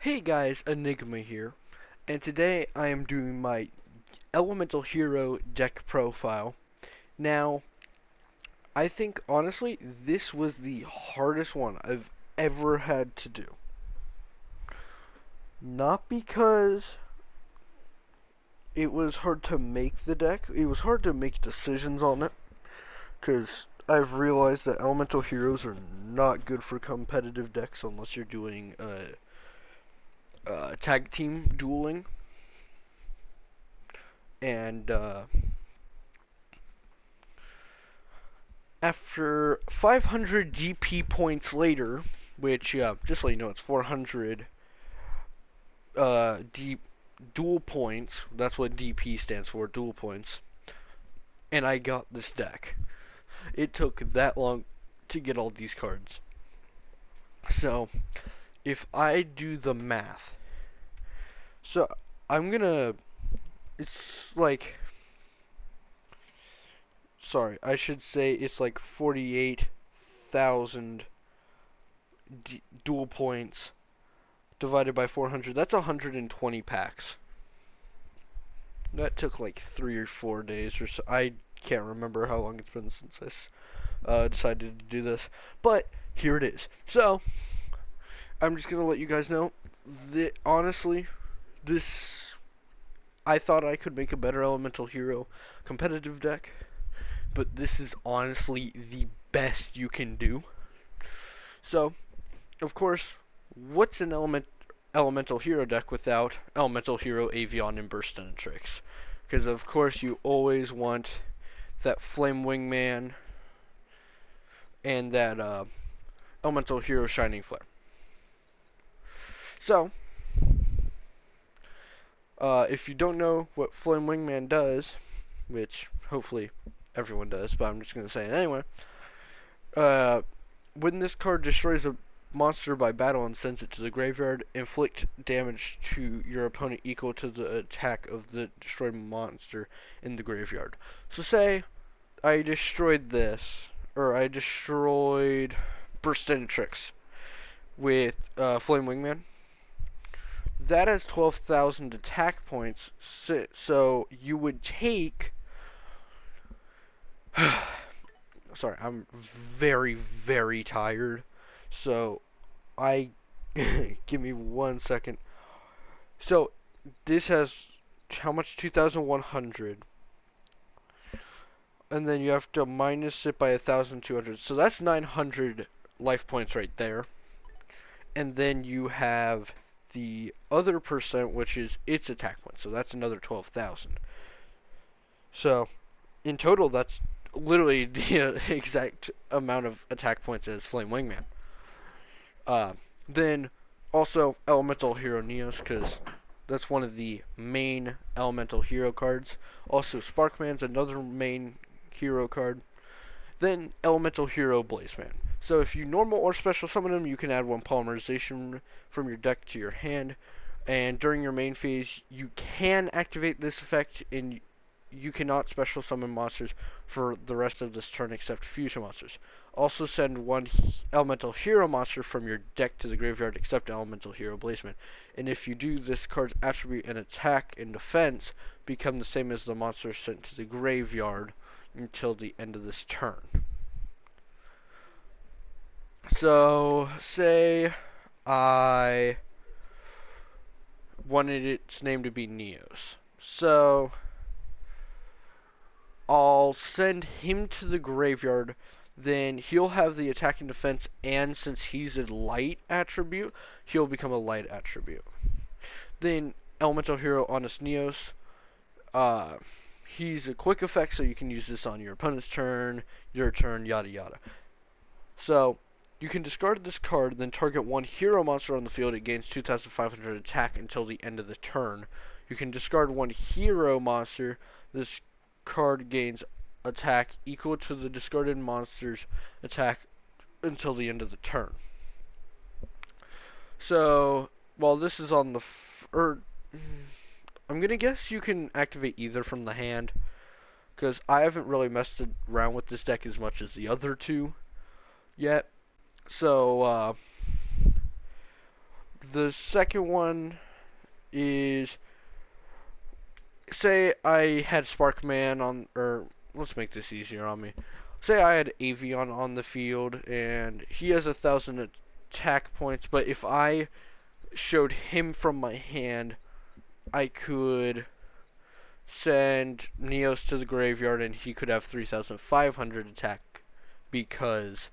Hey guys, Enigma here, and today I am doing my Elemental Hero deck profile. Now, I think honestly, this was the hardest one I've ever had to do. Not because it was hard to make the deck, it was hard to make decisions on it, because I've realized that Elemental Heroes are not good for competitive decks unless you're doing tag team dueling. And after 500 DP points later, which, just so you know, it's 400 dual points. That's what DP stands for, dual points. And I got this deck. It took that long to get all these cards. So, if I do the math, so I'm gonna, it's like, sorry, I should say it's like 48,000 dual points divided by 400. That's 120 packs. That took like 3 or 4 days or so. I can't remember how long it's been since I decided to do this, but here it is. So I'm just gonna let you guys know that honestly, this I thought I could make a better Elemental Hero competitive deck, but this is honestly the best you can do. So, of course, what's an Elemental Hero deck without Elemental Hero, Avion, and Burstinatrix? Because, of course, you always want that Flame Wingman and that Elemental Hero Shining Flare. So, if you don't know what Flame Wingman does, which hopefully everyone does, but I'm just going to say it anyway, when this card destroys a monster by battle and sends it to the graveyard, inflict damage to your opponent equal to the attack of the destroyed monster in the graveyard. So say I destroyed this, or I destroyed Burstinatrix with Flame Wingman. That has 12,000 attack points, so you would take... Sorry, I'm very, very tired. So, give me 1 second. So, this has how much? 2,100. And then you have to minus it by 1,200. So that's 900 life points right there. And then you have the other percent, which is its attack points. So that's another 12,000. So, in total, that's literally the exact amount of attack points as Flame Wingman. Then also Elemental Hero Neos, because that's one of the main Elemental Hero cards. Also Sparkman's another main hero card. Then Elemental Hero Blazeman. So if you normal or special summon him, you can add one polymerization from your deck to your hand. And during your main phase, you can activate this effect, and you cannot special summon monsters for the rest of this turn except fusion monsters. Also send one Elemental Hero monster from your deck to the graveyard except Elemental Hero Blazeman. And if you do, this card's attribute and attack and defense become the same as the monster sent to the graveyard until the end of this turn. So, say I wanted its name to be Neos. So, I'll send him to the graveyard, then he'll have the attack and defense, and since he's a light attribute, he'll become a light attribute. Then Elemental Hero Honest Neos, he's a quick effect, so you can use this on your opponent's turn, your turn, yada yada. So, you can discard this card, then target one hero monster on the field. It gains 2,500 attack until the end of the turn. You can discard one hero monster. This card gains attack equal to the discarded monster's attack until the end of the turn. So, while this is on the... I'm going to guess you can activate either from the hand, because I haven't really messed around with this deck as much as the other two yet. So, The second one is, say I had Sparkman on, or let's make this easier on me. Say I had Avion on the field, and he has 1,000 attack points, but if I showed him from my hand, I could send Neos to the graveyard, and he could have 3,500 attack because,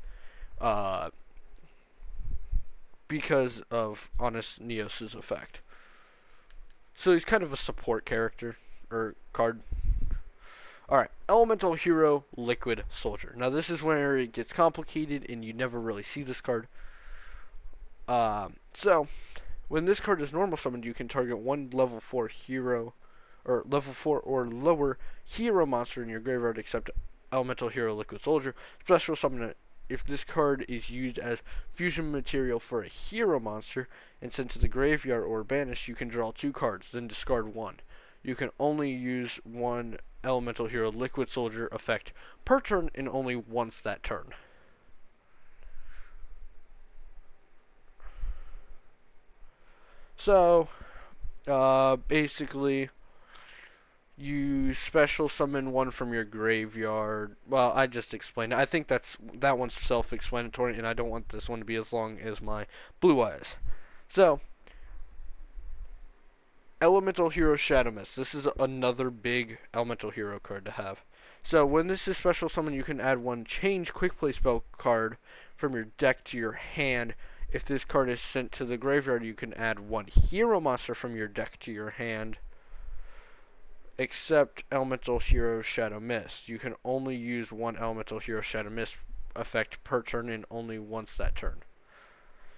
uh, because of Honest Neos's effect. So he's kind of a support character, or card. Alright, Elemental Hero, Liquid Soldier. Now this is where it gets complicated and you never really see this card. So, when this card is normal summoned, you can target one level 4 hero, or level 4 or lower hero monster in your graveyard except Elemental Hero, Liquid Soldier. Special summon it. If this card is used as fusion material for a hero monster and sent to the graveyard or banished, you can draw 2 cards, then discard 1. You can only use one Elemental Hero Liquid Soldier effect per turn and only once that turn. So, basically, you special summon one from your graveyard. Well, I just explained it. I think that one's self-explanatory, and I don't want this one to be as long as my Blue Eyes. So, Elemental Hero Shadow Mist. This is another big Elemental Hero card to have. So when this is special summon, you can add one change quick play spell card from your deck to your hand. If this card is sent to the graveyard, you can add one hero monster from your deck to your hand. Except Elemental Hero Shadow Mist. You can only use one Elemental Hero Shadow Mist effect per turn and only once that turn.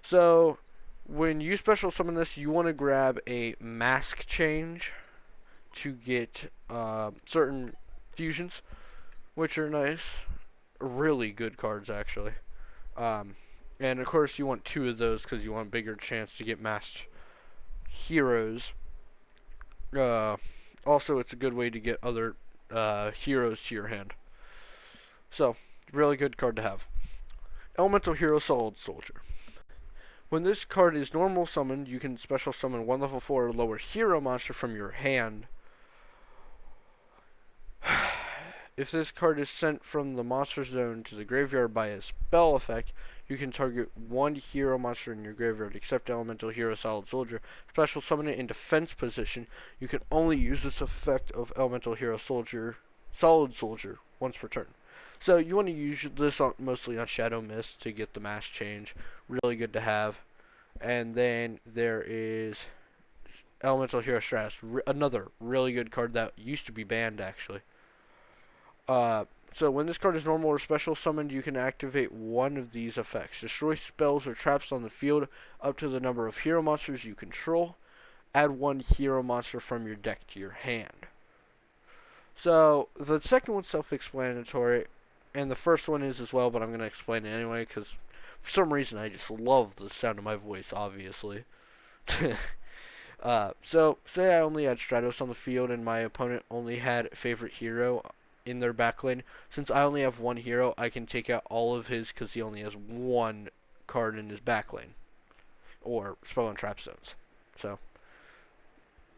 So when you special summon this, you want to grab a mask change to get certain fusions, which are nice. Really good cards, actually. And of course, you want 2 of those because you want a bigger chance to get masked heroes. Also, it's a good way to get other heroes to your hand. So, really good card to have. Elemental Hero Solid Soldier. When this card is normal summoned, you can special summon one level 4 or lower hero monster from your hand. If this card is sent from the monster zone to the graveyard by a spell effect, you can target one hero monster in your graveyard except Elemental Hero Solid Soldier. Special summon it in defense position. You can only use this effect of Elemental Hero Solid Soldier once per turn. So you want to use this mostly on Shadow Mist to get the mass change. Really good to have. And then there is Elemental Hero Stratus, another really good card that used to be banned actually. So when this card is normal or special summoned, you can activate one of these effects. Destroy spells or traps on the field up to the number of hero monsters you control. Add one hero monster from your deck to your hand. So the second one's self-explanatory, and the first one is as well, but I'm going to explain it anyway, because for some reason I just love the sound of my voice, obviously. So, say I only had Stratos on the field and my opponent only had a favorite hero in their backlane. Since I only have one hero, I can take out all of his because he only has one card in his backlane. Or spell and trap zones. So,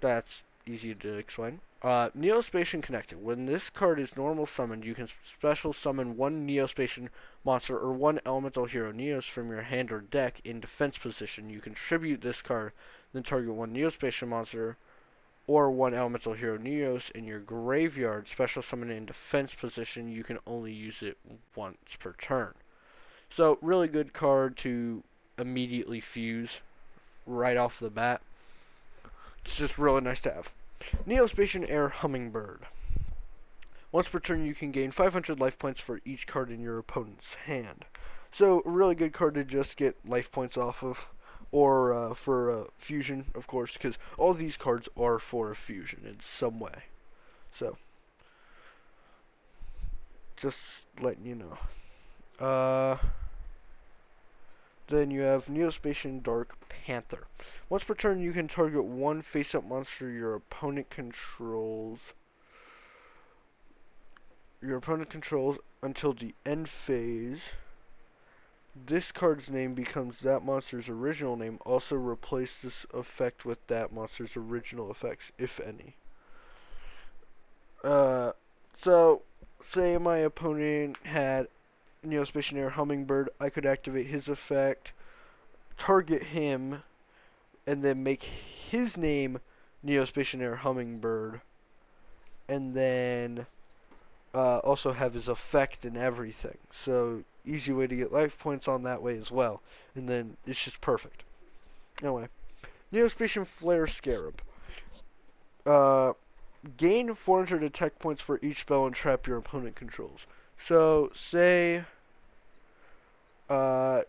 that's easy to explain. Neospatian Connected. When this card is normal summoned, you can special summon one Neospatian monster or one Elemental Hero Neos from your hand or deck in defense position. You contribute this card, then target one Neospatian monster or one Elemental Hero Neos in your graveyard. Special summon it in defense position. You can only use it once per turn. So, really good card to immediately fuse right off the bat. It's just really nice to have. Neospatian Air Hummingbird. Once per turn, you can gain 500 life points for each card in your opponent's hand. So, a really good card to just get life points off of. Or for fusion, of course, because all these cards are for a fusion in some way. So, just letting you know. Then you have Neospatian Dark Panther. Once per turn, you can target one face-up monster your opponent controls. Until the end phase. this card's name becomes that monster's original name. Also replace this effect with that monster's original effects, if any. Uh, so, say my opponent had Neospatianaire Hummingbird, I could activate his effect, target him, and then make his name Neospatianaire Hummingbird, and then also have his effect and everything. So, easy way to get life points on that way as well. And then it's just perfect. Anyway, Neospatian Flare Scarab. Uh, gain 400 attack points for each spell and trap your opponent controls. So, say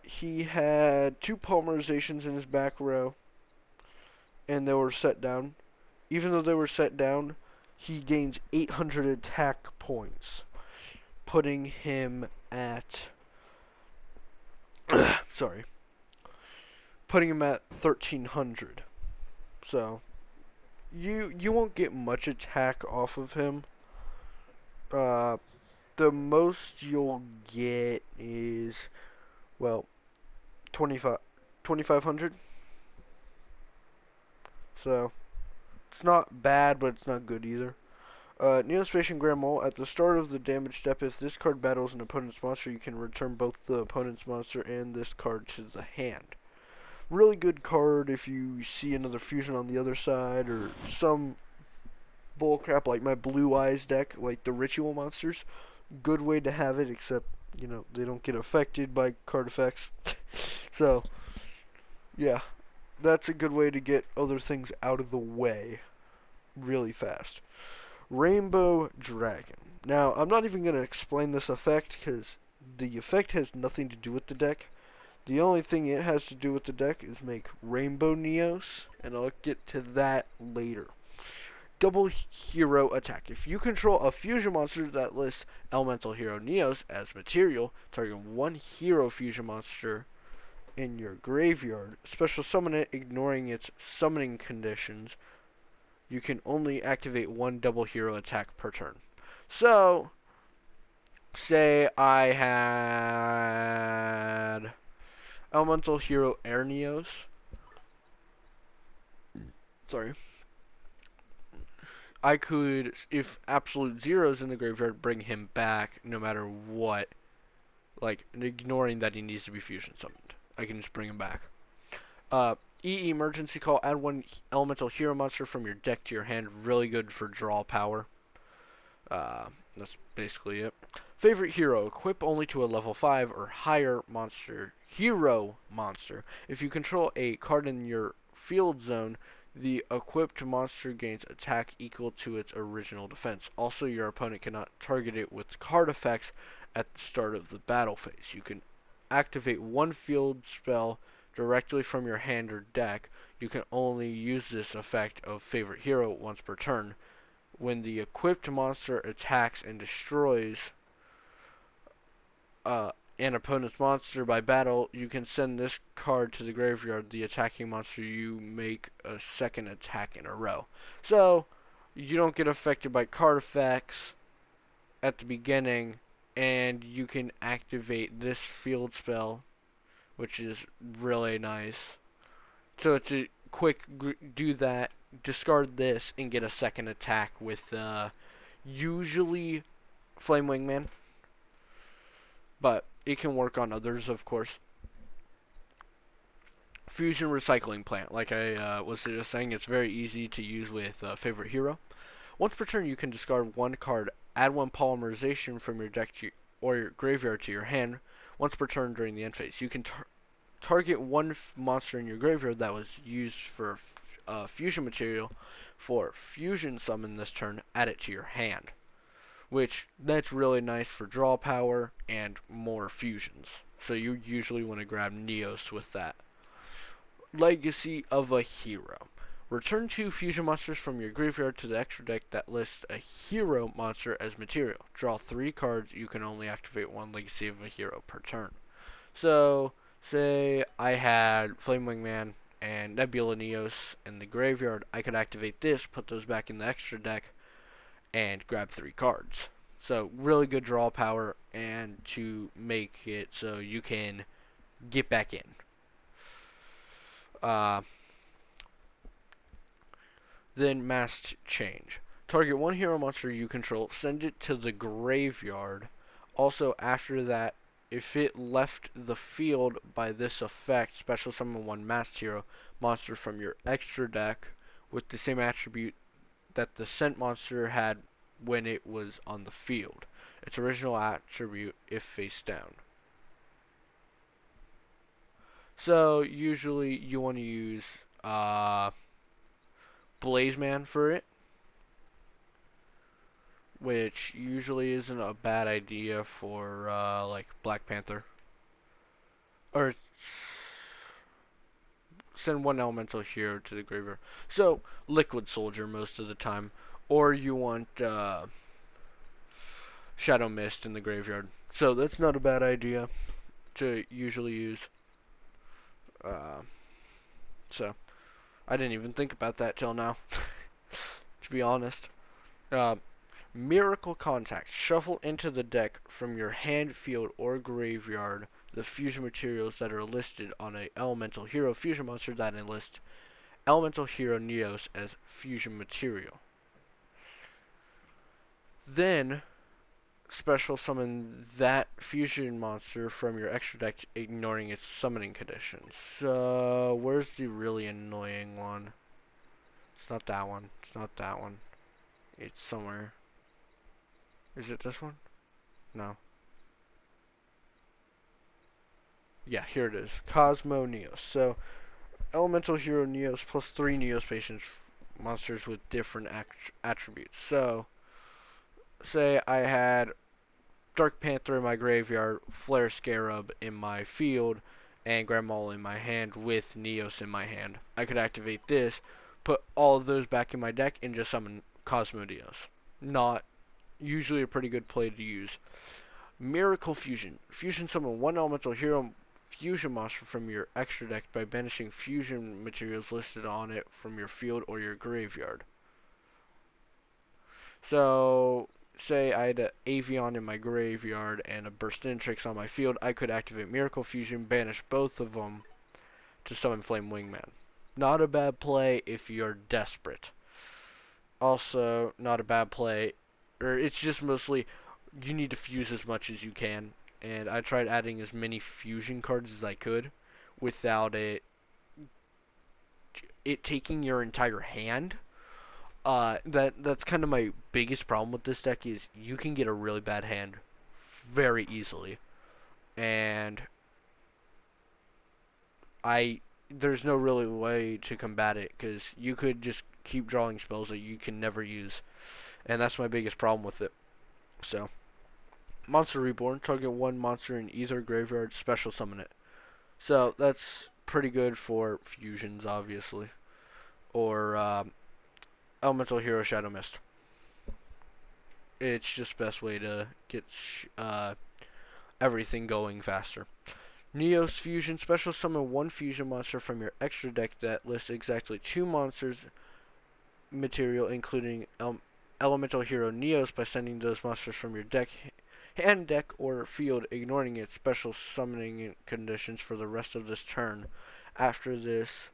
he had 2 polymerizations in his back row, and they were set down. Even though they were set down, he gains 800 attack points, putting him at sorry, putting him at 1300. So you won't get much attack off of him. The most you'll get is, well, 2500. So it's not bad, but it's not good either. Neospatian Grand Mole. At the start of the damage step, if this card battles an opponent's monster, you can return both the opponent's monster and this card to the hand. Really good card if you see another fusion on the other side, or some bullcrap like my Blue Eyes deck, like the Ritual monsters. Good way to have it, except, you know, they don't get affected by card effects. So, yeah, that's a good way to get other things out of the way really fast. Rainbow Dragon. Now, I'm not even going to explain this effect, because the effect has nothing to do with the deck. The only thing it has to do with the deck is make Rainbow Neos, and I'll get to that later. Double Hero Attack. If you control a fusion monster that lists Elemental Hero Neos as material, target one hero fusion monster in your graveyard. Special summon it, ignoring its summoning conditions. You can only activate one double hero attack per turn. So, say I had Elemental Hero Neos. Sorry. I could, if Absolute Zero's in the graveyard, bring him back no matter what. Like, ignoring that he needs to be fusion summoned. I can just bring him back. Emergency Call. Add one Elemental Hero monster from your deck to your hand. Really good for draw power. That's basically it. Favorite hero. Equip only to a level 5 or higher monster. Hero monster. If you control a card in your field zone, the equipped monster gains attack equal to its original defense. Also, your opponent cannot target it with card effects at the start of the battle phase. You can activate one field spell directly from your hand or deck. You can only use this effect of favorite hero once per turn. When the equipped monster attacks and destroys an opponent's monster by battle, you can send this card to the graveyard. The attacking monster, you make a second attack in a row. So, you don't get affected by card effects at the beginning, and you can activate this field spell, which is really nice. So it's a quick do that, discard this, and get a second attack with usually Flame Wingman. But it can work on others, of course. Fusion Recycling Plant. Like I was just saying, it's very easy to use with Favorite Hero. Once per turn, you can discard one card, add one polymerization from your deck to or your graveyard to your hand. Once per turn during the end phase, you can target one monster in your graveyard that was used for fusion material for fusion summon this turn, add it to your hand. Which, that's really nice for draw power and more fusions. So you usually want to grab Neos with that. Legacy of a Hero. Return 2 fusion monsters from your graveyard to the extra deck that lists a hero monster as material. Draw 3 cards. You can only activate one Legacy of a Hero per turn. So, say I had Flame Wingman and Nebula Neos in the graveyard. I could activate this, put those back in the extra deck, and grab 3 cards. So really good draw power, and to make it so you can get back in. Uh, then mass change. Target one hero monster you control, send it to the graveyard. Also, after that, if it left the field by this effect, special summon one masked hero monster from your extra deck with the same attribute that the sent monster had when it was on the field. Its original attribute if face down. So usually you want to use Blazeman for it, which usually isn't a bad idea for like Black Panther. Or send one elemental hero to the graveyard. So Liquid Soldier most of the time, or you want Shadow Mist in the graveyard. So that's not a bad idea to usually use. Uh, so I didn't even think about that till now, to be honest. Uh, Miracle Contact. Shuffle into the deck from your hand, field, or graveyard the fusion materials that are listed on a elemental hero fusion monster that enlist elemental hero Neos as fusion material. Then special summon that fusion monster from your extra deck, ignoring its summoning conditions. So where's the really annoying one? It's not that one. It's not that one. It's somewhere. Is it this one? No. Yeah, here it is. Cosmo Neos. So, Elemental Hero Neos plus 3 Neos patients monsters with different attributes. So, say I had Dark Panther in my graveyard, Flare Scarab in my field, and Grand Maul in my hand with Neos in my hand. I could activate this, put all of those back in my deck, and just summon Cosmo Neos. Not usually a pretty good play to use. Miracle Fusion. Fusion summon one elemental hero fusion monster from your extra deck by banishing fusion materials listed on it from your field or your graveyard. So, say I had an Avion in my graveyard and a Burstinatrix on my field, I could activate Miracle Fusion, banish both of them to summon Flame Wingman. Not a bad play if you're desperate. Also, not a bad play, or it's just mostly you need to fuse as much as you can, and I tried adding as many fusion cards as I could without it taking your entire hand. That's kind of my biggest problem with this deck is you can get a really bad hand very easily, and there's no really way to combat it because you could just keep drawing spells that you can never use, and that's my biggest problem with it. So, Monster Reborn, target one monster in either graveyard, special summon it. So that's pretty good for fusions, obviously, or Elemental Hero Shadow Mist. It's just best way to get everything going faster. Neos Fusion, special summon one fusion monster from your extra deck that lists exactly 2 monsters material, including Elemental Hero Neos, by sending those monsters from your deck, hand deck, or field, ignoring its special summoning conditions for the rest of this turn. After this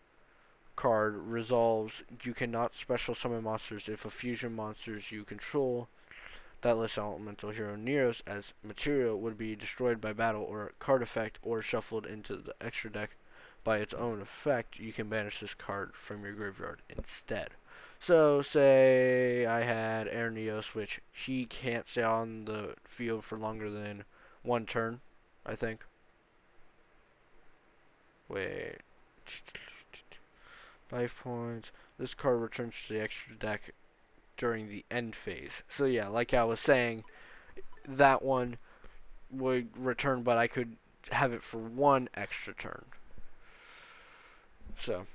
card resolves, you cannot special summon monsters if a fusion monsters you control that lists Elemental Hero Neos as material would be destroyed by battle or card effect or shuffled into the extra deck by its own effect. You can banish this card from your graveyard instead. So, say I had Air Neos, which he can't stay on the field for longer than 1 turn, I think. Wait. Life points. This card returns to the extra deck during the end phase. So yeah, like I was saying, that one would return, but I could have it for 1 extra turn. So,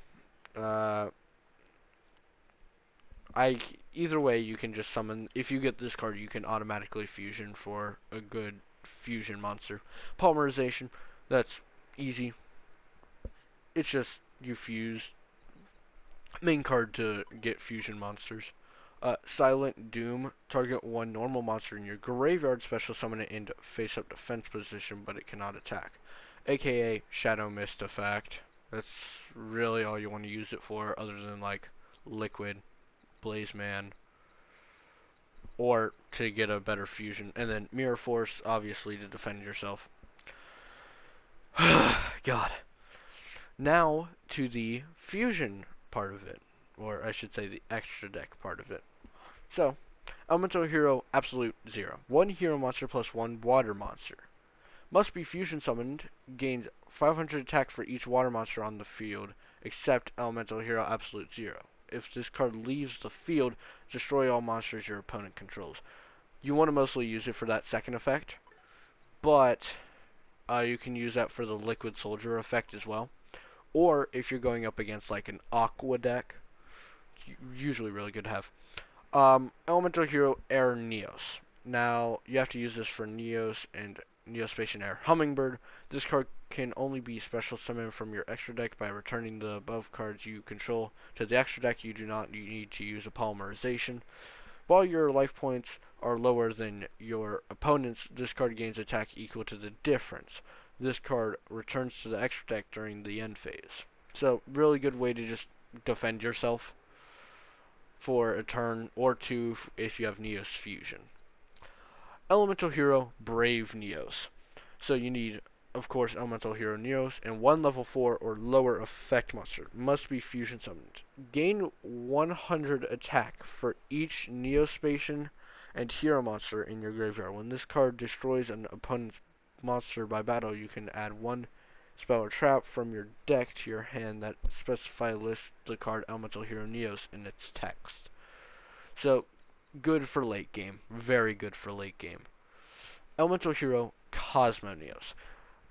either way, you can just summon. If you get this card, you can automatically fusion for a good fusion monster. Polymerization, that's easy. It's just you fuse main card to get fusion monsters. Silent Doom, target 1 normal monster in your graveyard, special summon it into face-up defense position, but it cannot attack. aka Shadow Mist effect. That's really all you want to use it for, other than like Liquid, Blaze Man, or to get a better fusion. And then Mirror Force, obviously, to defend yourself. God. Now to the fusion part of it, or I should say the extra deck part of it. So, Elemental Hero Absolute Zero. One hero monster plus one water monster. Must be fusion summoned, gains 500 attack for each water monster on the field, except Elemental Hero Absolute Zero. If this card leaves the field, destroy all monsters your opponent controls. You want to mostly use it for that second effect, but you can use that for the Liquid Soldier effect as well. Or if you're going up against like an Aqua deck, it's usually really good to have. Elemental Hero Air Neos. Now, you have to use this for Neos and Neospatian Air Hummingbird. This card can only be special summoned from your extra deck by returning the above cards you control to the extra deck. You do not need to use a polymerization. While your life points are lower than your opponent's, this card gains attack equal to the difference. This card returns to the extra deck during the end phase. So, really good way to just defend yourself for a turn or two if you have Neos Fusion. Elemental Hero Brave Neos. So you need, of course, Elemental Hero Neos and one level 4 or lower effect monster. Must be fusion summoned. Gain 100 attack for each Neospatian and hero monster in your graveyard. When this card destroys an opponent's monster by battle, you can add one spell or trap from your deck to your hand that specify list the card Elemental Hero Neos in its text. So, good for late game. Very good for late game. Elemental Hero Cosmo Neos.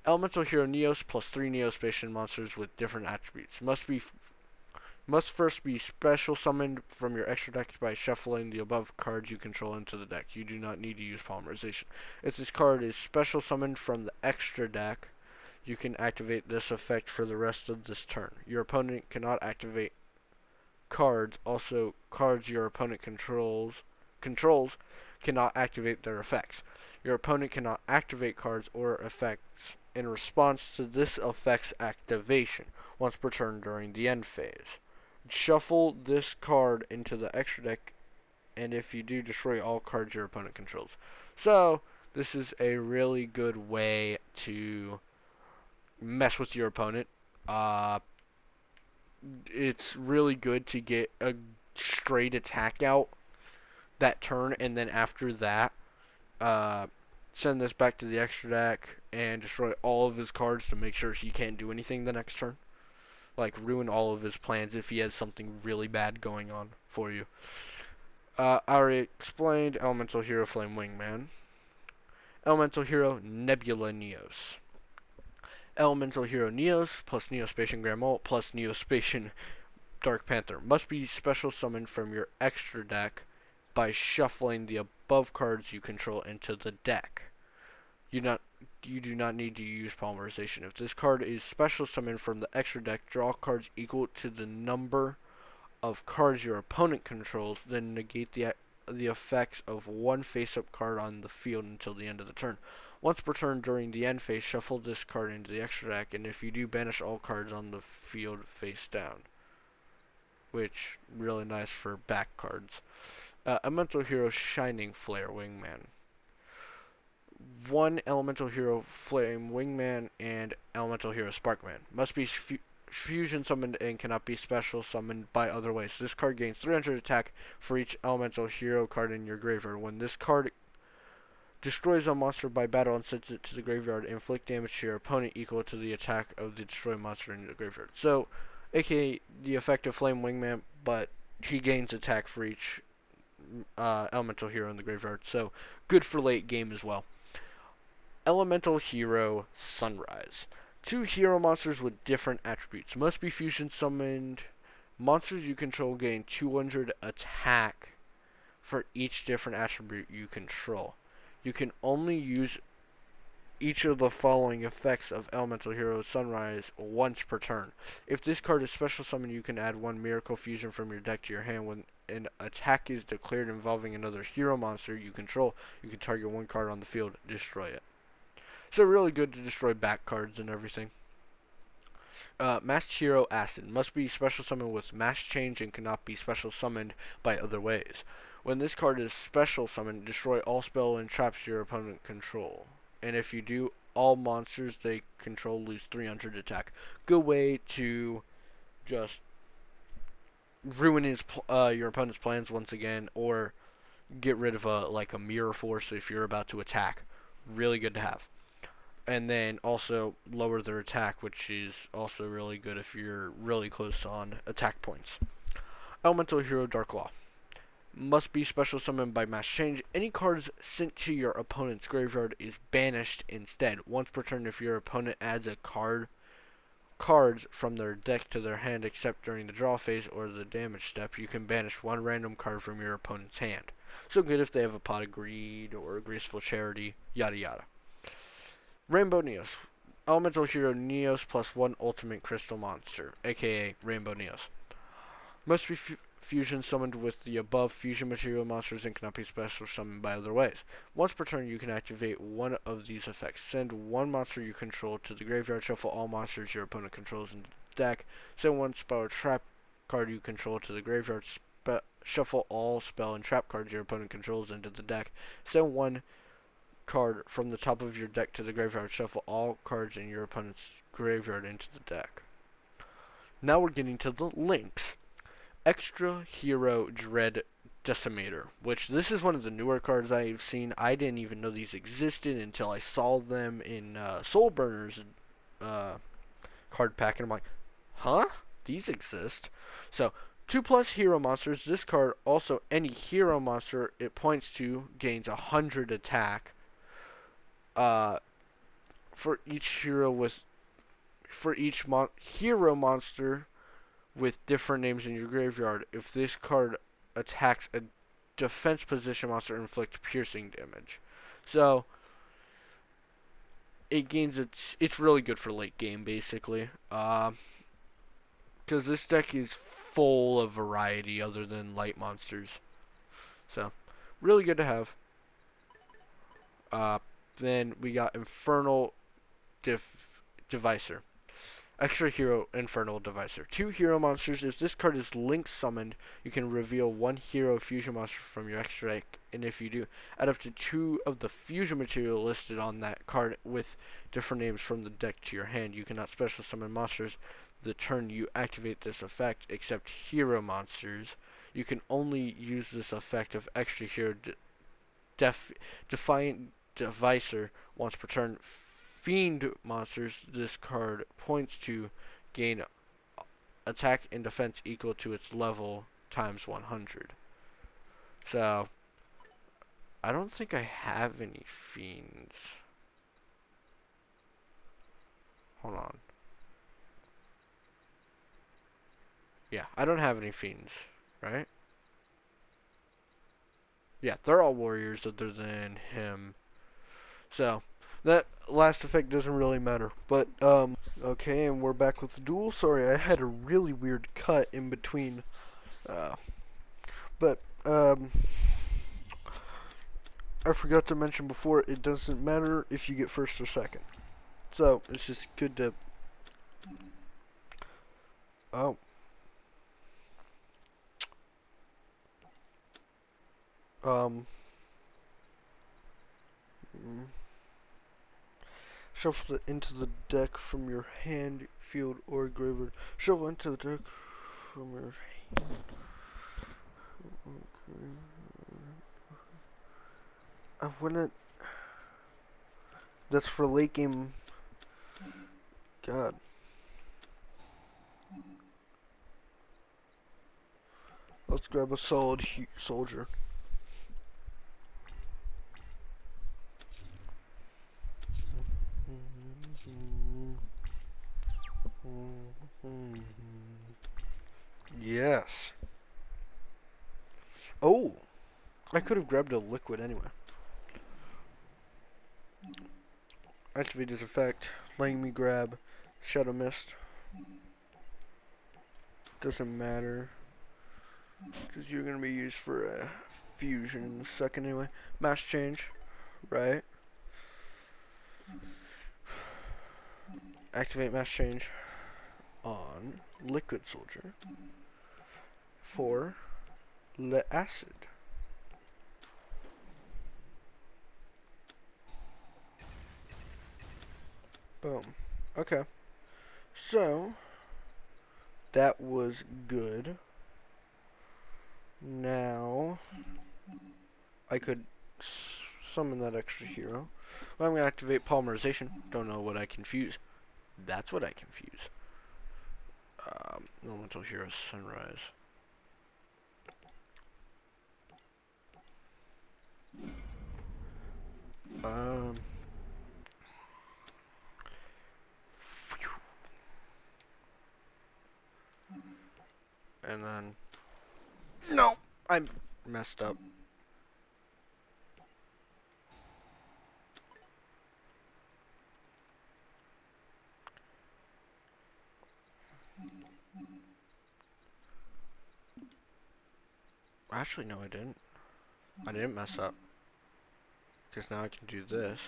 Elemental Hero Neos plus 3 Neospatian monsters with different attributes. Must first be special summoned from your extra deck by shuffling the above cards you control into the deck. You do not need to use polymerization. If this card is special summoned from the extra deck, you can activate this effect for the rest of this turn. Your opponent cannot activate cards. Also, cards your opponent controls cannot activate their effects. Your opponent cannot activate cards or effects in response to this effect's activation once per turn during the end phase. Shuffle this card into the extra deck, and if you do, destroy all cards your opponent controls. So, this is a really good way to mess with your opponent. It's really good to get a straight attack out that turn, and then after that, send this back to the extra deck and destroy all of his cards to make sure he can't do anything the next turn. Like, ruin all of his plans if he has something really bad going on for you. I already explained Elemental Hero Flame Wingman. Elemental Hero Nebula Neos. Elemental Hero Neos plus Neospatian Grand Mole plus Neospatian Dark Panther. Must be special summoned from your extra deck by shuffling the above cards you control into the deck. You do not need to use polymerization. If this card is special summoned from the extra deck, draw cards equal to the number of cards your opponent controls, then negate the effects of one face-up card on the field until the end of the turn. Once per turn during the end phase, shuffle this card into the extra deck, and if you do, banish all cards on the field face down. Which, really nice for back cards. Elemental Hero Shining Flare Wingman. One Elemental Hero Flame Wingman and Elemental Hero Sparkman. Must be fusion summoned and cannot be special summoned by other ways. This card gains 300 attack for each Elemental Hero card in your graveyard. When this card destroys a monster by battle and sends it to the graveyard, inflict damage to your opponent equal to the attack of the destroyed monster in the graveyard. So, aka the effect of Flame Wingman, but he gains attack for each Elemental Hero in the graveyard. So, good for late game as well. Elemental Hero Sunrise. 2 hero monsters with different attributes. Must be fusion summoned. Monsters you control gain 200 attack for each different attribute you control. You can only use each of the following effects of Elemental Hero Sunrise once per turn. If this card is special summoned, you can add 1 Miracle Fusion from your deck to your hand. When an attack is declared involving another hero monster you control, you can target 1 card on the field, destroy it. So really good to destroy back cards and everything. Masked Hero Acid must be special summoned with mass change and cannot be special summoned by other ways. When this card is special summoned, destroy all spell and traps your opponent control. And if you do, all monsters they control lose 300 attack. Good way to just ruin your opponent's plans once again, or get rid of a mirror force if you're about to attack. Really good to have. And then also lower their attack, which is also really good if you're really close on attack points. Elemental Hero Darklaw must be special summoned by mass change. Any cards sent to your opponent's graveyard is banished instead. Once per turn, if your opponent adds a cards from their deck to their hand except during the draw phase or the damage step, you can banish one random card from your opponent's hand. So good if they have a Pot of Greed or a Graceful Charity, yada yada. Rainbow Neos. Elemental Hero Neos plus one ultimate crystal monster, aka Rainbow Neos. Must be fusion summoned with the above fusion material monsters and cannot be special summoned by other ways. Once per turn, you can activate one of these effects. Send one monster you control to the graveyard, shuffle all monsters your opponent controls into the deck. Send one spell or trap card you control to the graveyard, shuffle all spell and trap cards your opponent controls into the deck. Send one card from the top of your deck to the graveyard, shuffle all cards in your opponent's graveyard into the deck. Now we're getting to the links. Extra Hero Dread Decimator, which this is one of the newer cards I've seen. I didn't even know these existed until I saw them in Soulburner's card pack, and I'm like, huh? These exist? So, 2+ hero monsters. This card also, any hero monster it points to gains 100 attack. For each hero hero monster with different names in your graveyard. If this card attacks a defense position monster, inflict piercing damage. So it gains it's really good for late game basically. Because this deck is full of variety other than light monsters. So really good to have. Then we got Infernal Devicer. Extra Hero Infernal Devicer. 2 hero monsters. If this card is link summoned, you can reveal 1 hero fusion monster from your extra deck. And if you do, add up to 2 of the fusion material listed on that card with different names from the deck to your hand. You cannot special summon monsters the turn you activate this effect, except hero monsters. You can only use this effect of Extra Hero Defiant Devicer once per turn. Fiend monsters this card points to gain attack and defense equal to its level times 100. So, I don't think I have any fiends. Hold on. Yeah, I don't have any fiends, right? Yeah, they're all warriors other than him. So, that last effect doesn't really matter. But, okay, and we're back with the duel. Sorry, I had a really weird cut in between. But, I forgot to mention before, it doesn't matter if you get first or second. So, it's just good to... Oh. Shuffle it into the deck from your hand, field, or graveyard. Shuffle into the deck from your hand. Okay. I wouldn't... That's for late game. God. Let's grab a solid soldier. Yes. Oh, I could have grabbed a liquid anyway. Activate this effect, letting me grab Shadow Mist. Doesn't matter, because you're going to be used for a fusion in a second anyway. Mass change, right? Activate mass change on liquid soldier for lead acid. Boom. Okay. So that was good. Now I could summon that extra hero. Well, I'm gonna activate polymerization. Don't know what I confuse. That's what I confuse. Elemental hero sunrise. And then no, I messed up. Actually, no, I didn't. I didn't mess up. Because now I can do this.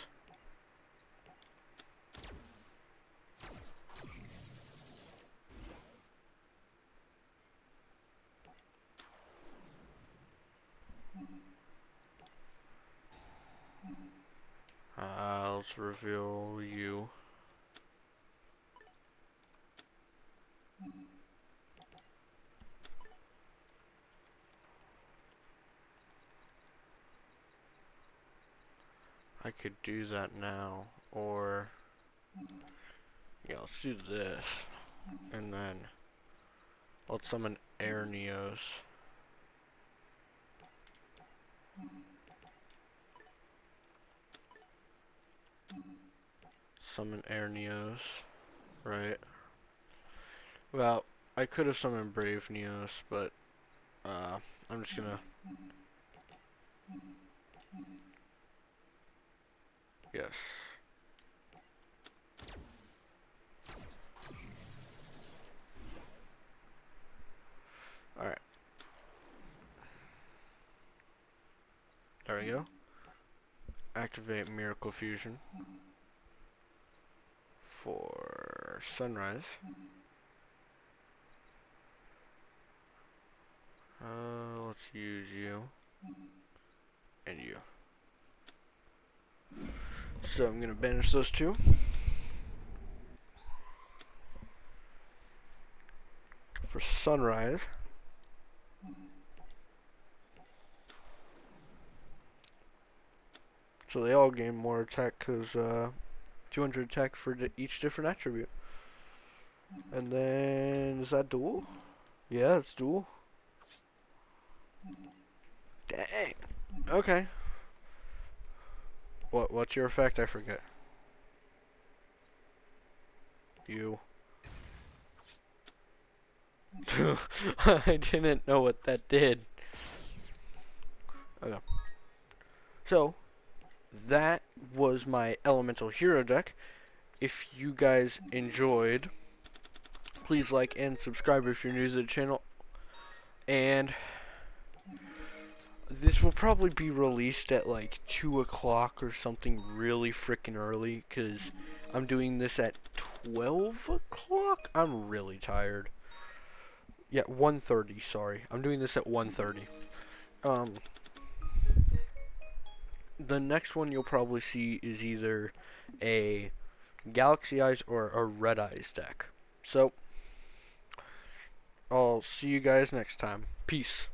Let's reveal you. I could do that now, or yeah, let's do this, and then let's summon Air Neos. Summon Air Neos, right? Well, I could have summoned Brave Neos, but I'm just gonna. Yes. Alright. There we go. Activate Miracle Fusion for Sunrise. Let's use you and you. So I'm gonna banish those two. For Sunrise. So they all gain more attack because 200 attack for each different attribute. And then, is that dual? Yeah, it's dual. Dang. Okay. What's your effect? I forget. You. I didn't know what that did. Okay. So, that was my elemental hero deck. If you guys enjoyed, please like and subscribe if you're new to the channel. And this will probably be released at like 2 o'clock or something really freaking early, because I'm doing this at 12 o'clock? I'm really tired. Yeah, 1:30, sorry. I'm doing this at 1:30. The next one you'll probably see is either a Galaxy Eyes or a Red Eyes deck. So, I'll see you guys next time. Peace.